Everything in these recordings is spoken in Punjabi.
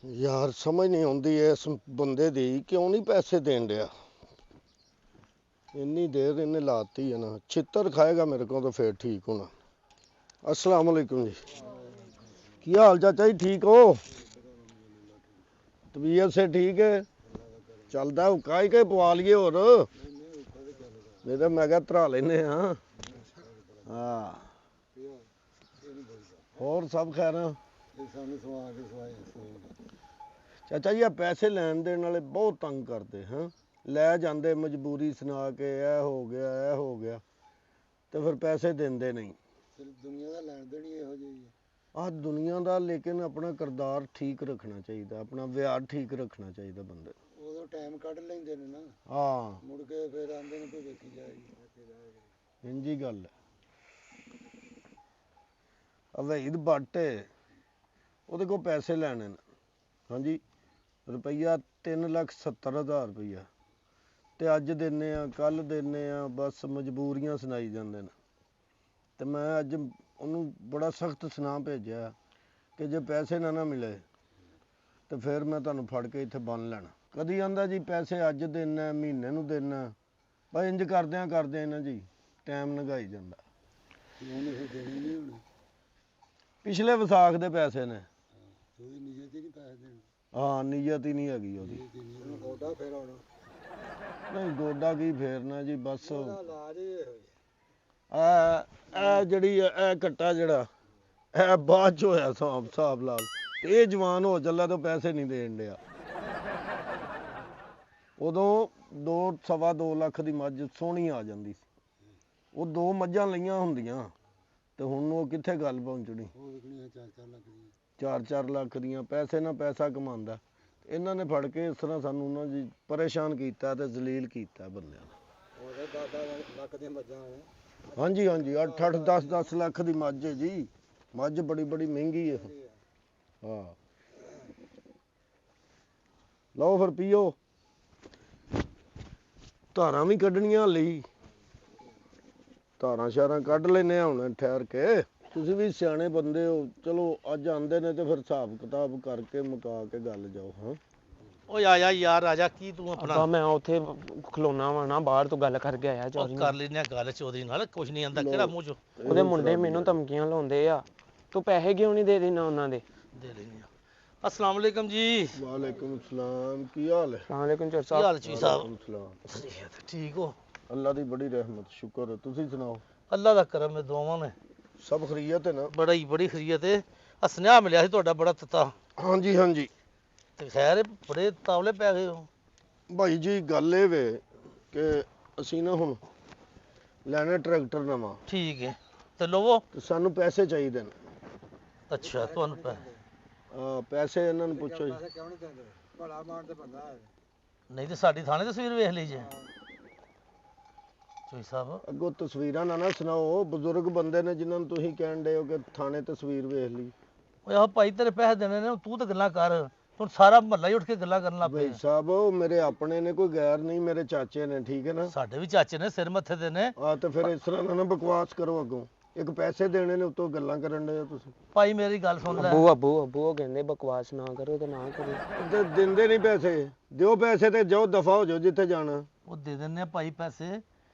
ਯਾਰ ਸਮਝ ਨਹੀਂ ਆਉਂਦੀ ਇਸ ਬੰਦੇ ਦੀ ਕਿਉਂ ਨਹੀਂ ਪੈਸੇ ਦੇਣ ਡਿਆ। ਇੰਨੀ ਦੇਰ ਇਹਨੇ ਲਾਤੀ ਹੈ ਨਾ, ਛਿੱਤਰ ਖਾਏਗਾ ਮੇਰੇ ਕੋਲ ਤਾਂ ਫੇਰ ਠੀਕ ਹੋਣਾ। अस्सलाम वालेकुम जी, ਕੀ ਹਾਲ ਚਾਚਾ ਜੀ? ਠੀਕ ਹੋ? ਤਬੀਅਤ ਸੇ ਠੀਕ ਹੈ? ਚੱਲਦਾ ਹੁੱਕਾ ਹੀ ਕੇ ਪਵਾ ਲਈਏ ਹੋਰ? ਨਹੀਂ ਤਾਂ ਮੈਂ ਕਿਹਾ ਧਰਾ ਲੈਨੇ ਹਾਂ। ਹਾਂ ਹੋਰ ਸਭ ਖੈਰ? ਚਾਚਾ ਜੀ ਆ ਪੈਸੇ ਲੈਣ ਦੇਣ ਵਾਲੇ ਬਹੁਤ ਤੰਗ ਕਰਦੇ ਹਾਂ। ਲੈ ਜਾਂਦੇ ਮਜਬੂਰੀ ਸੁਣਾ ਕੇ, ਇਹ ਹੋ ਗਿਆ ਇਹ ਹੋ ਗਿਆ, ਤੇ ਫਿਰ ਪੈਸੇ ਦਿੰਦੇ ਨਹੀਂ। ਦੁਨੀਆ ਦਾ ਲੈਣ ਦੇਣ ਹੀ ਇਹੋ ਜਿਹੀ ਹੈ। ਆਹ ਦੁਨੀਆ ਦਾ, ਲੇਕਿਨ ਆਪਣਾ ਕਿਰਦਾਰ ਠੀਕ ਰੱਖਣਾ ਚਾਹੀਦਾ, ਆਪਣਾ ਵਿਹਾਰ ਠੀਕ ਰੱਖਣਾ ਚਾਹੀਦਾ ਬੰਦੇ ਨੂੰ। ਉਦੋਂ ਟਾਈਮ ਕੱਢ ਲੈਂਦੇ ਨੇ ਨਾ। ਹਾਂ ਮੁੜ ਕੇ ਫਿਰ ਆਂਦੇ ਨੇ ਕੋਈ ਵੇਖੀ ਜਾਏਗੀ। ਇੰਜੀ ਗੱਲ ਹੈ। ਅਵੈਧ ਬੱਟ ਉਹਦੇ ਕੋਲ ਪੈਸੇ ਲੈਣੇ ਨੇ। ਹਾਂਜੀ, ਰੁਪਈਆ 3,70,000 ਰੁਪਈਆ, ਤੇ ਅੱਜ ਦਿੰਨੇ ਆ ਕੱਲ ਦਿੰਨੇ ਆ, ਬਸ ਮਜਬੂਰੀਆਂ ਸੁਣਾਈ ਜਾਂਦੇ ਨੇ। ਤੇ ਮੈਂ ਅੱਜ ਉਹਨੂੰ ਬੜਾ ਸਖਤ ਸੁਨਾਹ ਭੇਜਿਆ ਕਿ ਜੇ ਪੈਸੇ ਨਾ ਮਿਲੇ ਤੇ ਫਿਰ ਮੈਂ ਤੁਹਾਨੂੰ ਫੜ ਕੇ ਇੱਥੇ ਬੰਨ ਲੈਣਾ। ਕਦੀ ਆਂਦਾ ਜੀ ਪੈਸੇ ਅੱਜ ਦੇਣਾ, ਮਹੀਨੇ ਨੂੰ ਦੇਣਾ। ਬਸ ਇੰਜ ਕਰਦਿਆਂ ਨਾ ਜੀ ਟਾਈਮ ਲੰਘਾਈ ਜਾਂਦਾ। ਉਹਨੇ ਫਿਰ ਦੇਣੇ ਨਹੀਂ ਹੁਣ। ਪਿਛਲੇ ਵਿਸਾਖ ਦੇ ਪੈਸੇ ਨੇ। ਉਹਦੀ ਨੀਅਤ ਹੀ ਨਹੀਂ ਪੈਸੇ ਦੇਣ। ਹਾਂ, ਨੀਅਤ ਹੀ ਨਹੀਂ ਹੈਗੀ ਉਹਦੀ। ਗੋਡਾ ਫੇਰ ਆਉਣਾ। ਨਹੀਂ ਗੋਡਾ ਕੀ ਫੇਰਨਾ ਜੀ, ਬਸ ਉਹਦਾ ਇਲਾਜ ਹੀ ਇਹੋ ਇਹ ਜਿਹੜੀ ਇਹ ਕੱਟਾ ਜਿਹੜਾ ਇਹ ਬਾਅਦ ਚ ਹੋਇਆ ਹਿਸਾਬ ਲਾਲ, ਇਹ ਜਵਾਨ ਹੋ ਚੱਲਾ ਤਾਂ ਪੈਸੇ ਨਹੀਂ ਦੇਣ ਡਿਆ। ਉਦੋਂ 2.25 ਲੱਖ ਦੀ ਮੱਝ ਸੋਹਣੀ ਆ ਜਾਂਦੀ ਸੀ। ਉਹ 2 ਮੱਝਾਂ ਲਈਆਂ ਹੁੰਦੀਆਂ ਤੇ ਹੁਣ ਉਹ ਕਿੱਥੇ ਗੱਲ ਪਹੁੰਚਣੀ। ਉਹ ਵਿਕਣੀਆਂ 4-4 ਲੱਖ ਦੀਆਂ। 4-4 ਲੱਖ ਦੀਆਂ। ਪੈਸੇ ਨਾਲ ਪੈਸਾ ਕਮਾਉਂਦਾ। ਇਹਨਾਂ ਨੇ ਫੜ ਕੇ ਇਸ ਤਰ੍ਹਾਂ ਸਾਨੂੰ ਉਹਨਾਂ ਜੀ ਪਰੇਸ਼ਾਨ ਕੀਤਾ ਤੇ ਜ਼ਲੀਲ ਕੀਤਾ ਬੰਦਿਆਂ ਨੇ। ਉਹਦੇ 10 ਲੱਖ ਦੀਆਂ ਮੱਝਾਂ ਨੇ। ਹਾਂਜੀ 8-8 10-10 ਲੱਖ ਦੀ ਮੱਝ ਹੈ ਜੀ। ਮੱਝ ਬੜੀ ਮਹਿੰਗੀ ਹੈ। ਹਾਂ ਲਓ ਫਿਰ ਪੀਓ। ਧਾਰਾਂ ਵੀ ਕੱਢਣੀਆਂ ਲਈ, ਧਾਰਾਂ ਸ਼ਾਰਾਂ ਕੱਢ ਲੈਨੇ ਆ ਹੁਣ ਠਹਿਰ ਕੇ। ਤੁਸੀਂ ਵੀ ਸਿਆਣੇ ਬੰਦੇ ਹੋ, ਚਲੋ ਅੱਜ ਆਂਦੇ ਨੇ ਤੇ ਫਿਰ ਹਿਸਾਬ ਕਿਤਾਬ ਕਰਕੇ ਮੁਕਾ ਕੇ ਗੱਲ ਜਾਓ। ਹਾਂ ਓਏ ਆ ਜਾ ਯਾਰ, ਆ ਜਾ। ਕੀ ਤੂੰ ਆਪਣਾ ਮੈਂ ਉੱਥੇ ਖਲੋਣਾ ਵਾ ਨਾ, ਬਾਹਰ ਤੋਂ ਗੱਲ ਕਰਕੇ ਆਇਆ ਉਹ ਚੌਧਰੀ ਕਰ ਲੈਨੇ ਆ ਗੱਲ ਚੌਧਰੀ ਨਾਲ, ਕੁਛ ਨਹੀਂ ਆਂਦਾ। ਕਿਹੜਾ ਮੂੰਹ ਚੋਂ ਉਹਦੇ ਮੁੰਡੇ ਮੈਨੂੰ ਧਮਕੀਆਂ ਲਾਉਂਦੇ ਆ, ਤੂੰ ਪੈਸੇ ਕਿਉਂ ਨਹੀਂ ਦੇ ਦੇਣਾ ਉਹਨਾਂ ਦੇ? ਦੇ ਲੈਨੇ ਆ। अस्सलाम वालेकुम जी। वालेकुम सलाम। की हाल है? अस्सलाम वालेकुम चौधरी ਕੀ ਸਾਹਿਬ। ਹਾਲ ਜੀ ਸਾਹਿਬ? वालेकुम सलाम। ਠੀਕ ਹੋ? अल्लाह दी बड़ी रहमत, शुक्र है। तुसी सुनाओ? ਅੱਲਾ ਦਾ ਕਰਮ ਹੈ, ਦੁਆਵਾਂ ਨੇ। सब खरीयत है ना? ਬੜੀ ਖਰੀਅਤ ਹੈ। ਸੁਨੇਹਾ ਮਿਲਿਆ ਸੀ ਤੁਹਾਡਾ ਬੜਾ ਤਤਾ। हाँ जी ਤੇ ਖੈਰ ਬੜੇ ਤਾਵਲੇ ਪੈ ਗਏ ਹੋ। भाई जी गल ये वे कि असी ना हुण लैना ट्रैक्टर नवां, ਠੀਕ ਹੈ ਤੇ ਲਵੋ। ते सानू पैसे चाहिए ने। ਅੱਛਾ ਤੁਹਾਨੂੰ पैसे इन्हां नूं पुछो जी। ਪੈਸੇ ਕਿਉਂ ਨਹੀਂ ਦਿੰਦੇ? ਭਲਾ ਮਾਨ ਤੇ ਬੰਦਾ ਹੈ। ਨਹੀਂ ਤੇ ਸਾਡੀ ਥਾਣੇ ਤਸਵੀਰ ਵੇਖ ਲਈ ਜੇ ਚੋਈ ਸਾਹਿਬ। ਅੱਗੋਂ ਤਸਵੀਰਾਂ ਨਾ ਸੁਣਾਓ। ਬਜ਼ੁਰਗ ਬੰਦੇ ਨੇ ਜਿਨ੍ਹਾਂ ਨੂੰ ਤੁਸੀਂ ਕਹਿਣ ਡਏ ਹੋ ਕਿ ਥਾਣੇ ਤਸਵੀਰ ਵੇਖ ਲਈ। ਓਏ ਆਹ ਭਾਈ ਤੇਰੇ ਪੈਸੇ ਦੇਣੇ ਨੇ, ਤੂੰ ਤਾਂ ਗੱਲਾਂ ਕਰ। ਹੁਣ ਸਾਰਾ ਮਹੱਲਾ ਹੀ ਉੱਠ ਕੇ ਗੱਲਾਂ ਕਰਨ ਲੱਗ ਭਾਈ ਪਿਆ। ਸਾਹਿਬ ਉਹ ਮੇਰੇ ਆਪਣੇ ਨੇ, ਕੋਈ ਗੈਰ ਨਹੀਂ, ਮੇਰੇ ਚਾਚੇ ਨੇ, ਠੀਕ ਹੈ ਨਾ? ਸਾਡੇ ਵੀ ਚਾਚੇ ਨੇ, ਸਿਰ ਮੱਥੇ ਦੇ ਨੇ। ਆ ਤੇ ਫਿਰ ਇਸ ਤਰ੍ਹਾਂ ਨਾ ਬਕਵਾਸ ਕਰੋ। ਅੱਗੋਂ ਇੱਕ ਪੈਸੇ ਦੇਣੇ ਨੇ, ਉੱਤੋਂ ਗੱਲਾਂ ਕਰਨ ਡਏ ਹੋ ਤੁਸੀਂ। ਭਾਈ ਮੇਰੀ ਗੱਲ ਸੁਣ ਲੈ। ਅੱਬੂ ਉਹ ਕਹਿੰਦੇ ਬਕਵਾਸ ਨਾ ਕਰੋ ਤੇ ਨਾ ਕਰੋ। ਤੇ ਦਿੰਦੇ ਨਹੀਂ ਪੈਸੇ। ਦਿਓ ਪੈਸੇ ਤੇ ਜਾਓ, ਦਫਾ ਹੋ ਜਾਓ ਜਿੱਥੇ ਜਾਣਾ। ਉਹ ਦੇ ਦਿੰਦੇ ਆ ਭਾਈ ਪੈਸੇ।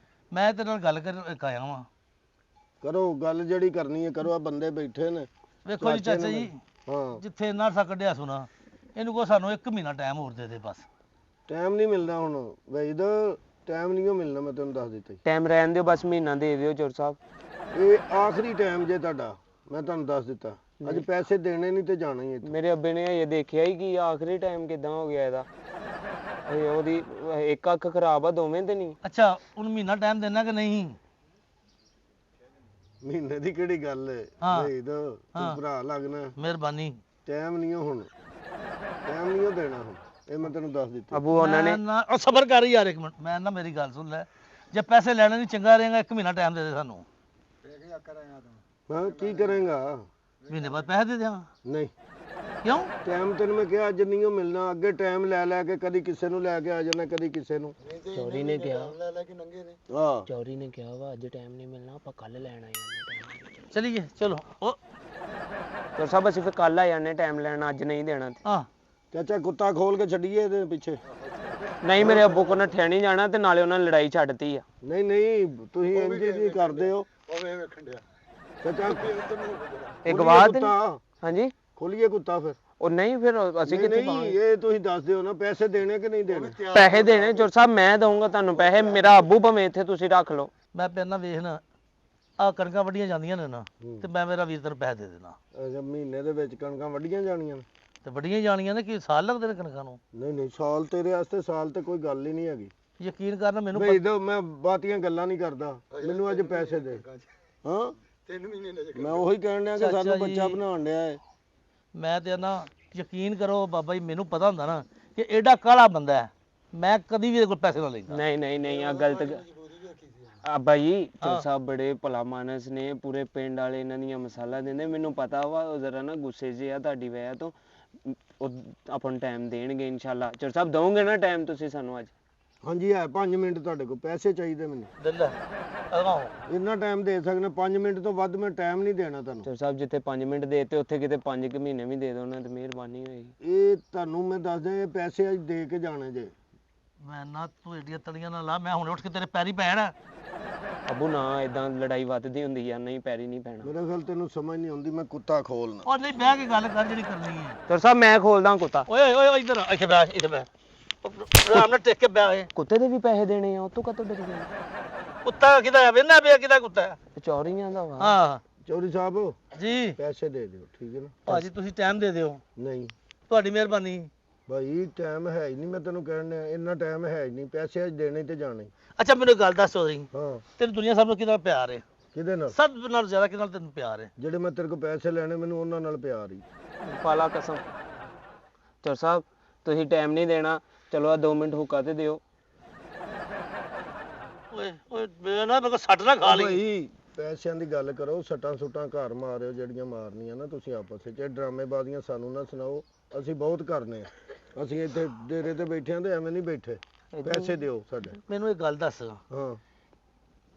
ਮੈਂ ਤੇਰੇ ਨਾਲ ਗੱਲ ਕਰ ਆਇਆ ਵਾਂ। ਕਰੋ ਗੱਲ, ਜਿਹੜੀ ਕਰਨੀ ਹੈ ਕਰੋ। ਆ ਬੰਦੇ ਬੈਠੇ ਨੇ। ਵੇਖੋ ਜੀ ਚਾਚਾ ਜੀ, ਹਾਂ ਜਿੱਥੇ ਇੰਨਾ ਸਾ ਕੱਢਿਆ ਸੁਣਾ, ਇਹਨੂੰ ਕੋ ਸਾਨੂੰ 1 ਮਹੀਨਾ ਟਾਈਮ ਹੋਰ ਦੇ ਦੇ ਬਸ। ਟਾਈਮ ਨਹੀਂ ਮਿਲਦਾ ਹੁਣ ਵੈਦ, ਟਾਈਮ ਨਹੀਂ ਮਿਲਣਾ। ਮੈਂ ਤੈਨੂੰ ਦੱਸ ਦਿੱਤਾ ਟਾਈਮ ਰਹਿਣ ਦਿਓ, ਬਸ ਮਹੀਨਾ ਦੇ ਦਿਓ ਚੌਧਰੀ ਸਾਹਿਬ। ਇਹ ਆਖਰੀ ਟਾਈਮ ਜੇ ਤੁਹਾਡਾ, ਮੈਂ ਤੁਹਾਨੂੰ ਦੱਸ ਦਿੱਤਾ। ਅੱਜ ਪੈਸੇ ਦੇਣੇ ਨਹੀਂ ਤੇ ਜਾਣਾ ਹੀ ਇੱਥੇ। ਮੇਰੇ ਅੱਬੇ ਨੇ ਇਹ ਦੇਖਿਆ ਹੀ ਕਿ ਆਖਰੀ ਟਾਈਮ ਕਿਦਾਂ ਹੋ ਗਿਆ ਇਹਦਾ। ਉਹਦੀ ਇੱਕ ਅੱਖ ਖਰਾਬ ਆ, ਦੋਵੇਂ ਤੇ ਨਹੀਂ। ਅੱਛਾ ਹੁਣ ਮਹੀਨਾ ਟਾਈਮ ਦੇਣਾ ਕਿ ਨਹੀਂ? ਮਹੀਨੇ ਦੀ ਕਿਹੜੀ ਗੱਲ ਹੈ ਹਾਂ। ਵੈਦ, ਤੂੰ ਭਰਾ ਲੱਗਣਾ। ਮਿਹਰਬਾਨੀ। ਟਾਈਮ ਨਹੀਂ ਹੁਣ, ਟਾਈਮ ਨਹੀਂ ਦੇਣਾ ਹੁਣ। ਇਹ ਮੈਂ ਤੈਨੂੰ ਦੱਸ ਦਿੱਤਾ। ਅੱਬੂ ਉਹਨਾਂ ਨੇ ਉਹ ਸਬਰ ਕਰ ਯਾਰ 1 ਮਿੰਟ। ਮੈਂ ਨਾ ਮੇਰੀ ਗੱਲ ਸੁਣ ਲੈ। ਜੇ ਪੈਸੇ ਲੈਣੇ ਨਹੀਂ, ਚੰਗਾ ਰਹੇਗਾ 1 ਮਹੀਨਾ ਟਾਈਮ ਦੇ ਦੇ ਸਾਨੂੰ। ਵੇਖ ਆਕਰ ਆਇਆ ਤੂੰ। ਹਾਂ ਕੀ ਕਰੇਗਾ? ਮਹੀਨੇ ਬਾਅਦ ਪੈਸੇ ਦੇ ਦਿਆਂ। ਨਹੀਂ ਕਿਉਂ? ਟਾਈਮ ਤੈਨੂੰ ਮੈਂ ਕਿਹਾ ਅੱਜ ਨਹੀਂ ਮਿਲਣਾ। ਅੱਗੇ ਟਾਈਮ ਲੈ ਕੇ ਕਦੀ ਕਿਸੇ ਨੂੰ ਲੈ ਕੇ ਆ ਜਾਣਾ, ਕਦੀ ਕਿਸੇ ਨੂੰ। ਚੌਧਰੀ ਨੇ ਕਿਹਾ, ਲੈ ਕੇ ਨੰਗੇ ਨੇ। ਹਾਂ ਚੌਧਰੀ ਨੇ ਕਿਹਾ ਵਾ ਅੱਜ ਟਾਈਮ ਨਹੀਂ ਮਿਲਣਾ, ਆਪਾਂ ਕੱਲ ਲੈਣ ਆ ਜਾਂਦੇ। ਚਲੀਏ ਚਲੋ। ਉਹ ਚੌਧਰੀ ਸਾਹਿਬ ਅਸੀਂ ਫਿਰ ਕੱਲ ਆ ਜਾਂਦੇ ਟਾਈਮ ਲੈਣ, ਅੱਜ ਨਹੀਂ ਦੇਣਾ ਤੇ। ਹਾਂ ਚਾਚਾ ਕੁੱਤਾ ਖੋਲ ਕੇ ਛੱਡੀਏ ਇਹਦੇ ਪਿੱਛੇ। ਨਹੀਂ ਮੇਰੇ ਅੱਬੂ ਕੋ ਨੱਠਿਆ ਨਹੀਂ ਜਾਣਾ ਤੇ ਨਾਲੇ ਉਹਨਾਂ ਨੇ ਲੜਾਈ ਛੱਡਤੀ ਆ। ਨਹੀਂ ਨਹੀਂ ਤੁਸੀਂ ਇੰਜ ਹੀ ਕਰਦੇ ਹੋ ਉਹ ਵੇਖਣ ਡਿਆ ਚਾਚਾ। ਇਹ ਗਵਾਹ ਤੇ ਕੁੱਤਾ ਹਾਂਜੀ ਖੋਲੀਏ ਕੁੱਤਾ ਫਿਰ। ਉਹ ਨਹੀਂ ਫਿਰ ਅਸੀਂ ਨਹੀਂ ਕਿੱਥੇ ਨਹੀਂ ਇਹ ਤੁਸੀਂ ਦੱਸ ਦਿਓ ਨਾ ਪੈਸੇ ਦੇਣੇ ਕਿ ਨਹੀਂ ਦੇਣੇ। ਪੈਸੇ ਦੇਣੇ ਚੋਰ ਸਾਹਿਬ ਮੈਂ ਦਊਂਗਾ ਤੁਹਾਨੂੰ ਪੈਸੇ। ਮੇਰਾ ਅੱਬੂ ਭਾਵੇਂ ਇੱਥੇ ਤੁਸੀਂ ਰੱਖ ਲਓ। ਮੈਂ ਪਹਿਲਾਂ ਵੇਖ ਨਾ ਆ ਕਣਕਾਂ ਵੱਢੀਆਂ ਜਾਂਦੀਆਂ ਨੇ ਨਾ ਤੇ ਮੈਂ ਮੇਰਾ ਵੀਰ ਤੈਨੂੰ ਪੈਸੇ ਦੇ ਦੇਣਾ। ਅੱਛਾ ਮਹੀਨੇ ਦੇ ਵਿੱਚ ਕਣਕਾਂ ਵੱਢੀਆਂ ਜਾਣੀਆਂ ਨੇ? ਤੇ ਵੱਢੀਆਂ ਜਾਣੀਆਂ ਨੇ ਕਿ ਸਾਲ ਲੱਗਦੇ ਨੇ ਕਣਕਾਂ ਨੂੰ। ਨਹੀਂ ਨਹੀਂ ਸਾਲ ਤੇਰੇ ਵਾਸਤੇ ਸਾਲ ਤੇ ਕੋਈ ਗੱਲ ਹੀ ਨਹੀਂ ਹੈਗੀ। ਯਕੀਨ ਕਰਨਾ ਮੈਨੂੰ ਬਈ ਦੋ ਮੈਂ ਬਾਤੀਆਂ ਗੱਲਾਂ ਨਹੀਂ ਕਰਦਾ। ਮੈਨੂੰ ਅੱਜ ਪੈਸੇ ਦੇ। ਹਾਂ 3 ਮਹੀਨੇ ਨੇ ਮੈਂ ਉਹੀ ਕਹਿਣ ਡਿਆ ਕਿ ਚਾਚਾ ਸਾਨੂੰ ਜੀ। ਬੱਚਾ ਬਣਾਉਣ ਡਿਆ ਹੈ। ਮੈਂ ਤੇ ਨਾ ਯਕੀਨ ਕਰੋ ਬਾਬਾ ਜੀ ਮੈਨੂੰ ਪਤਾ ਹੁੰਦਾ ਨਾ ਕਿ ਐਡਾ ਕਾਲਾ ਬੰਦਾ ਹੈ ਮੈਂ ਕਦੀ ਵੀ ਇਹਦੇ ਕੋਲ ਪੈਸੇ ਨਾ ਲੈਂਦਾ। ਨਹੀਂ ਨਹੀਂ ਨਹੀਂ ਆ ਗਲਤ ਅੱਬਾ ਜੀ ਚੋਰ ਸਾਹਿਬ ਬੜੇ ਭਲਾ ਮਾਨਸ ਨੇ। ਪੂਰੇ ਪਿੰਡ ਵਾਲੇ ਇਹਨਾਂ ਦੀਆਂ ਮਸਾਲਾ ਦਿੰਦੇ। ਮੈਨੂੰ ਪਤਾ ਵਾ ਉਹ ਜ਼ਰਾ ਨਾ ਗੁੱਸੇ 'ਚ ਆ ਤੁਹਾਡੀ ਵਜ੍ਹਾ ਤੋਂ। ਉਹ ਆਪਾਂ ਨੂੰ ਟਾਈਮ ਦੇਣਗੇ ਇਨਸ਼ਾਅੱਲਾ। ਚੋਰ ਸਾਹਿਬ ਦਓਗੇ ਨਾ ਟਾਈਮ ਤੁਸੀਂ ਸਾਨੂੰ ਅੱਜ? ਹਾਂਜੀ ਹੈ 5 ਮਿੰਟ ਤੁਹਾਡੇ ਕੋਲ ਪੈਸੇ ਚਾਹੀਦੇ ਮੈਨੂੰ। ਦਿਲ ਅਗਾਓ ਇੰਨਾ ਟਾਈਮ ਦੇ ਸਕਦੇ 5 ਮਿੰਟ ਤੋਂ ਵੱਧ ਮੈਂ ਟਾਈਮ ਨਹੀਂ ਦੇਣਾ ਤੁਹਾਨੂੰ। ਚੋਰ ਸਾਹਿਬ ਜਿੱਥੇ 5 ਮਿੰਟ ਦੇਤੇ ਉੱਥੇ ਕਿਤੇ 5 ਮਹੀਨੇ ਵੀ ਦੇ ਦੋ ਨਾ ਤੇ ਮਿਹਰਬਾਨੀ ਹੋਏਗੀ। ਇਹ ਤੁਹਾਨੂੰ ਮੈਂ ਦੱਸ ਦਿਆਂ ਇਹ ਪੈਸੇ ਅੱਜ ਦੇ ਕੇ ਜਾਣੇ ਜੇ। ਮੈਂ ਨਾ ਤੂੰ ਏਡੀਆਂ ਤਲੀਆਂ ਨਾ ਲਾ। ਮੈਂ ਹੁਣੇ ਉੱਠ ਕੇ ਤੇਰੇ ਪੈਰੀ ਪੈਣਾ। ਅੱਬੂ ਨਾ ਇਦਾਂ ਲੜਾਈ ਵੱਧਦੀ ਹੁੰਦੀ ਆ। ਨਹੀਂ ਪੈਰੀ ਨਹੀਂ ਪੈਣਾ। ਮੇਰੇ ਖਿਆਲ ਤੈਨੂੰ ਸਮਝ ਨਹੀਂ ਆਉਂਦੀ। ਮੈਂ ਕੁੱਤਾ ਖੋਲਣਾ। ਉਹ ਨਹੀਂ ਬਹਿ ਕੇ ਗੱਲ ਕਰ ਜਿਹੜੀ ਕਰਨੀ ਹੈ। ਚੋਰ ਸਾਹਿਬ ਮੈਂ ਖੋਲਦਾ ਕੁੱਤਾ। ਓਏ ਓਏ ਓਏ ਇੱਧਰ ਆ, ਇੱਥੇ ਬਹਿ ਇੱਥੇ ਬਹਿ। ਆਰਾਮ ਨਾਲ ਟਿਕ ਕੇ ਬਹਿ। ਕੁੱਤੇ ਦੇ ਵੀ ਪੈਸੇ ਦੇਣੇ ਆ ਉਹ ਤੋਂ ਕਦੋਂ ਡਰ ਗਏ? ਕੁੱਤਾ ਕਿਹਦਾ ਵੇਨਾ ਪਿਆ ਕਿਹਦਾ ਕੁੱਤਾ ਹੈ? ਚੌਰੀਆਂ ਦਾ ਵਾ। ਹਾਂ ਚੌਧਰੀ ਸਾਹਿਬ ਜੀ ਪੈਸੇ ਦੇ ਦਿਓ ਠੀਕ ਹੈ ਨਾ। ਭਾਜੀ ਤੁਸੀਂ ਟਾਈਮ ਦੇ ਦਿਓ ਨਹੀਂ ਤੁਹਾਡੀ ਮਿਹਰਬਾਨੀ। ਭਾਈ ਟਾਈਮ ਹੈ ਹੀ ਨਹੀਂ। ਮੈਂ ਤੈਨੂੰ ਕਹਿਣ ਡਿਆ ਇੰਨਾ ਟਾਈਮ ਹੈ ਹੀ ਨਹੀਂ। ਪੈਸੇ ਅੱਜ ਦੇਣੇ ਤੇ ਜਾਣੇ। ਅੱਛਾ ਮੈਨੂੰ ਇੱਕ ਗੱਲ ਦੱਸ ਚੌਧਰੀ ਹਾਂ ਤੈਨੂੰ ਦੁਨੀਆ ਸਭ ਨੂੰ ਕਿਹਦਾ ਪਿਆਰ ਹੈ? ਕਿਹਦੇ ਨਾਲ? ਸਭ ਨਾਲ ਜ਼ਿਆਦਾ ਕਿਹਦੇ ਨਾਲ ਤੈਨੂੰ ਪਿਆਰ ਹੈ? ਜਿਹੜੇ ਮੈਂ ਤੇਰੇ ਕੋਲ ਪੈਸੇ ਲੈਣੇ ਮੈਨੂੰ ਉਹਨਾਂ ਨਾਲ ਪਿਆਰ ਹੀ। ਪਾਲਾ ਕਸਮ। ਚੋਰ ਸਾਹਿਬ ਤੁਸੀਂ ਟਾਈਮ ਨਹੀਂ ਦੇਣਾ। ਚਲੋ ਆ 2 ਮਿੰਟ ਹੁੱਕਾ ਤੇ ਦਿਓ। ਓਏ ਓਏ ਮੈਂ ਨਾ ਮੇਰੇ ਕੋਲ ਸੱਟ ਨਾ ਖਾ ਲਈ। ਭਾਈ ਪੈਸਿਆਂ ਦੀ ਗੱਲ ਕਰੋ। ਸੱਟਾਂ ਸੁੱਟਾਂ ਘਰ ਮਾਰਿਓ ਜਿਹੜੀਆਂ ਮਾਰਨੀਆਂ ਨਾ ਤੁਸੀਂ ਆਪਸ ਵਿੱਚ। ਇਹ ਡਰਾਮੇਬਾਜ਼ੀਆਂ ਸਾਨੂੰ ਨਾ ਸੁਣਾਓ। ਅਸੀਂ ਬਹੁਤ ਕਰਨੇ ਆ। ਅਸੀਂ ਇੱਥੇ ਡੇਰੇ ਤੇ ਬੈਠੇ ਆਂ ਤੇ ਐਵੇਂ ਨਹੀਂ ਬੈਠੇ। ਪੈਸੇ ਦਿਓ ਸਾਡੇ। ਮੈਨੂੰ ਇੱਕ ਗੱਲ ਦੱਸ ਹਾਂ